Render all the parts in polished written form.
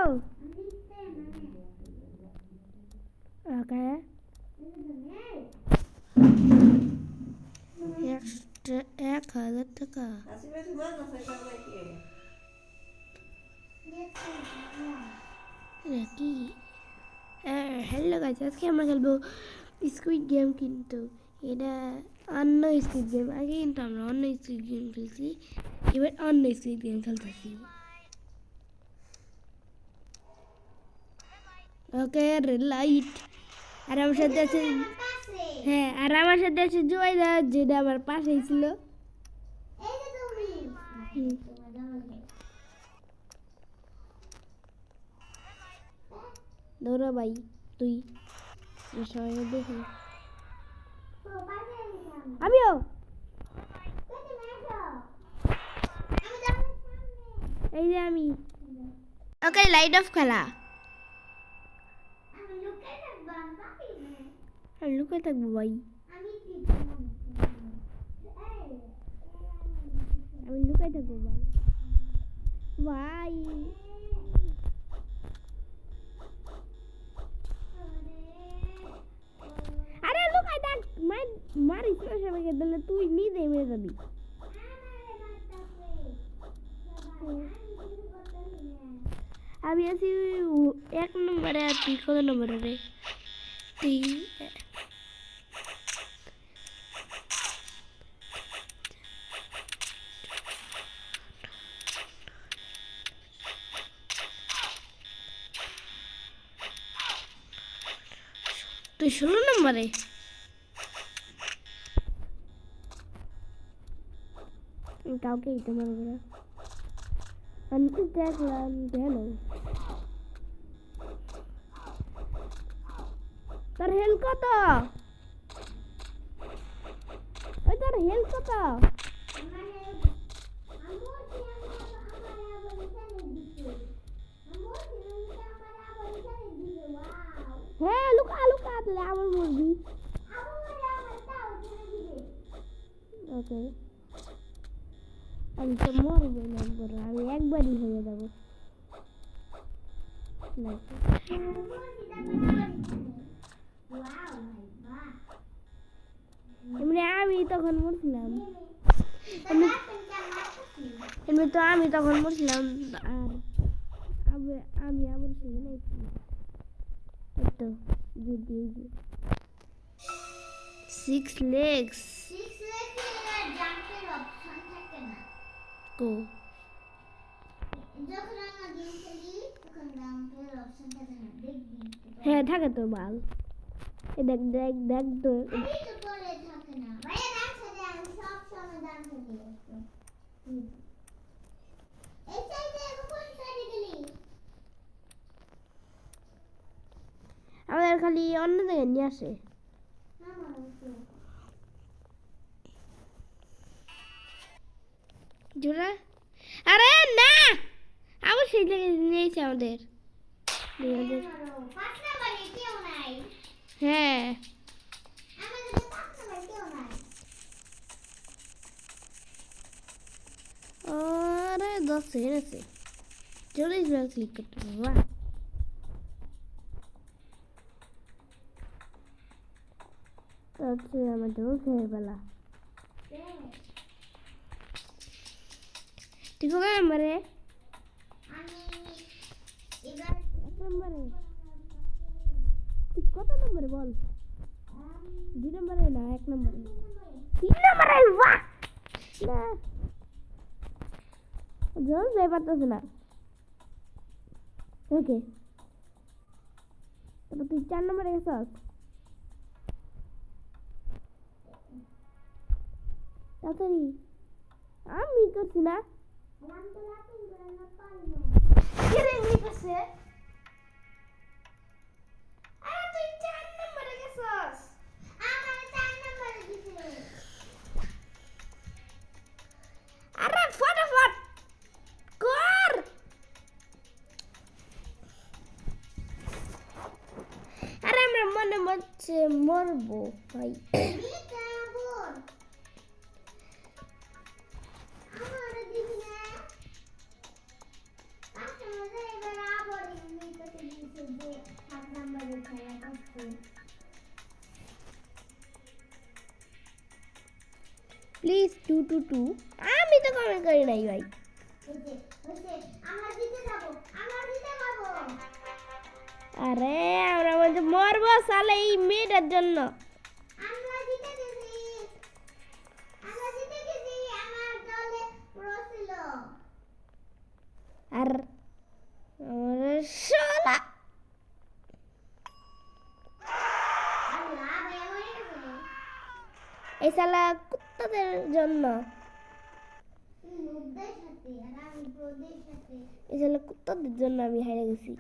ওকে এক হাজার টাকা কি হ্যালো গাইস আজকে আমরা খেলবো স্কুইড গেম কিন্তু এটা অন্য স্কুইড গেম আগে কিন্তু আমরা অন্য স্কুইড গেম খেলছি এবার অন্য স্কুইড গেম খেলতেছি ওকে রেড লাইট আর আমার সাথে আছে হ্যাঁ আর আমার সাথে আছে জয়দা যেটা আমার পাশেই ছিল দৌড়া ভাই তুই সবাই দেখি আমিও এই যে আমি ওকে লাইট অফ খেলা আমি লুকায় থাকবো ভাই আমি লুকায় থাকবো ভাই ভাই আরে লুকায় থাক মারিস না সবাইকে দিলে তুই নিজে মেরে যাবি আমি আছি 1 নম্বরে আর তুই কত নম্বরে রে তুই তুই 16 নম্বরে কাউকে দিতে পারবো না আমি তো দেখলাম কেন তোর হেল কত ওই তোর হেল কত হ্যাঁ লুকা লুকা তাহলে আমার মুরগি ওকে আমি তো মরবো না বড় আমি একবারই হয়ে যাবো এমনি আমি তখন মরছিলাম এমনি তো আমি তখন মরছিলাম আর আমি আবার ছিল না তো যদি 6 legs কো হ্যাঁ থাকে তো বাল এ দেখ দেখ দেখ তো আমাদের খালি অন্য জায়গায় নিয়ে আসে জোড়া আরে না আবার সেই জায়গায় নিয়েছে আমাদের হ্যাঁ আরে 10 সেকেন্ড আছে চলে যাবে ক্লিক করতে বাহ তাহলে আমাদের খেয়ে ফেলা তুই কত নম্বরে তুই কত নম্বরে বল 2 নম্বরে না 1 নম্বরে 3 নম্বরে বাহ না জল যাই পারতেছে না ওকে তারপর তুই 4 নম্বরে গেছস তাড়াতাড়ি আমি করছি না আরে ফটাফট কর আরে আমরা মনে হচ্ছে মরবো ভাই প্লিজ 222 আমি তো কমেন্ট করি নাই ভাই। আরে আমরা বলতে মরবো সালে এই মেয়েটার জন্য। আর আমার শালা এই শালা কুত্তাদের জন্য, এই শালা কুত্তাদের জন্য আমি হেরে গেছি।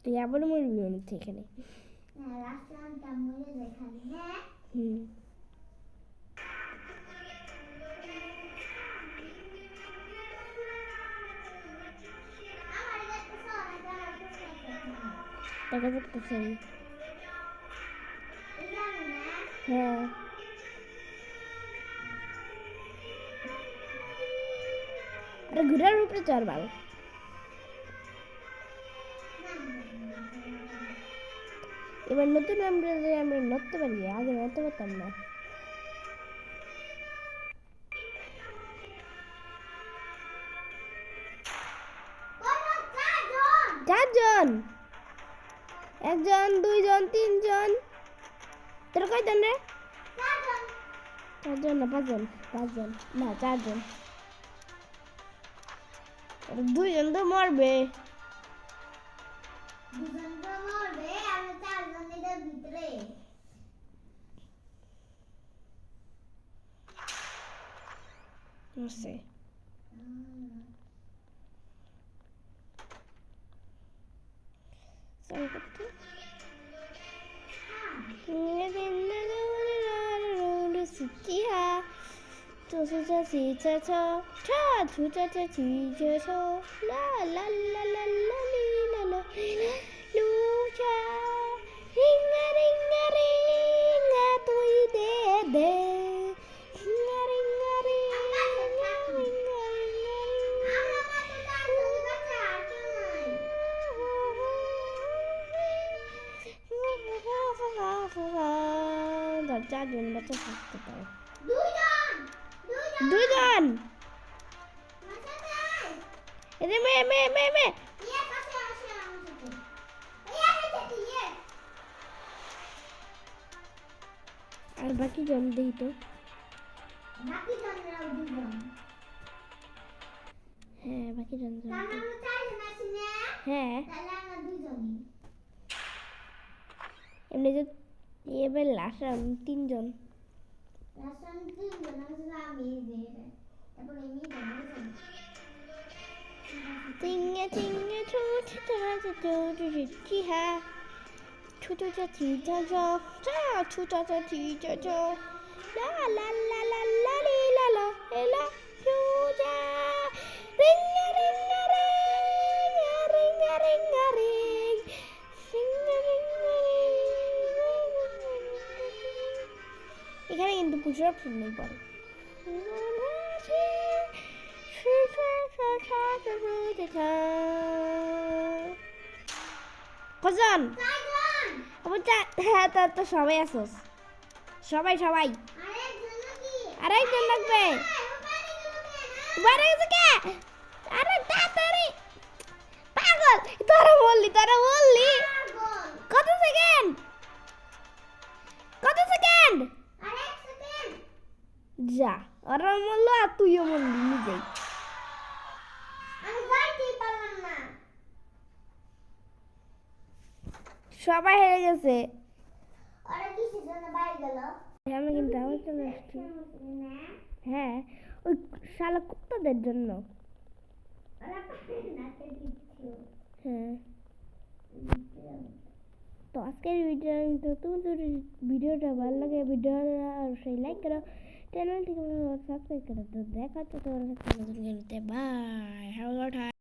তুই আবার মরবি মনে হচ্ছে এখানে। হুম দেখা যাচ্ছে। হ্যাঁ আরে ঘুরার উপরে চড় ভালো। এবার নতুন আমরা নড়তে পারি, আগে নড়তে পারতাম না। চারজন, একজন দুইজন তিনজন, তোর কয়জন রে? চারজন না পাঁচজন? পাঁচজন না চারজন। দুইজন তো মরবে। মরছে। চারজন বাচ্চা থাকতে পারে। দুইজন আর বাকি জন দেই তো। হ্যাঁ বাকি জন হ্যাঁ এমনি যে এবার লাস্ট তিনজন। চিংয়ে চিংয়ে ছোট চাচি চাচা ছোট চাচি চাচা লা লা লা লা লা লি লা লা এলা Souza ring a ring a ring a ring a ring a ring ring a ring a এখানে কিন্তু পুজোর অপশন নেই পরে। কজন? হ্যাঁ তো সবাই আসোস, সবাই সবাই। আরেকজন লাগবে। আরে তাড়াতাড়ি পাগল, তোরা বললি কত সেকেন্ড? কত সেকেন্ড? যা ওরা বললো আর তুইও বললি নিজেই। সবাই হেরে গেছে। আমরা কিন্তু আবার চলে আসছি। হ্যাঁ ওই শালা কুত্তাদের জন্য। হ্যাঁ তো আজকের ভিডিওটা ভালো লাগে ভিডিওটা অবশ্যই লাইক করো, চ্যানেলটিকে সাবস্ক্রাইব করো। তো দেখা হচ্ছে তোমার সাথে নতুন ভিডিওতে। Bye, have a good time.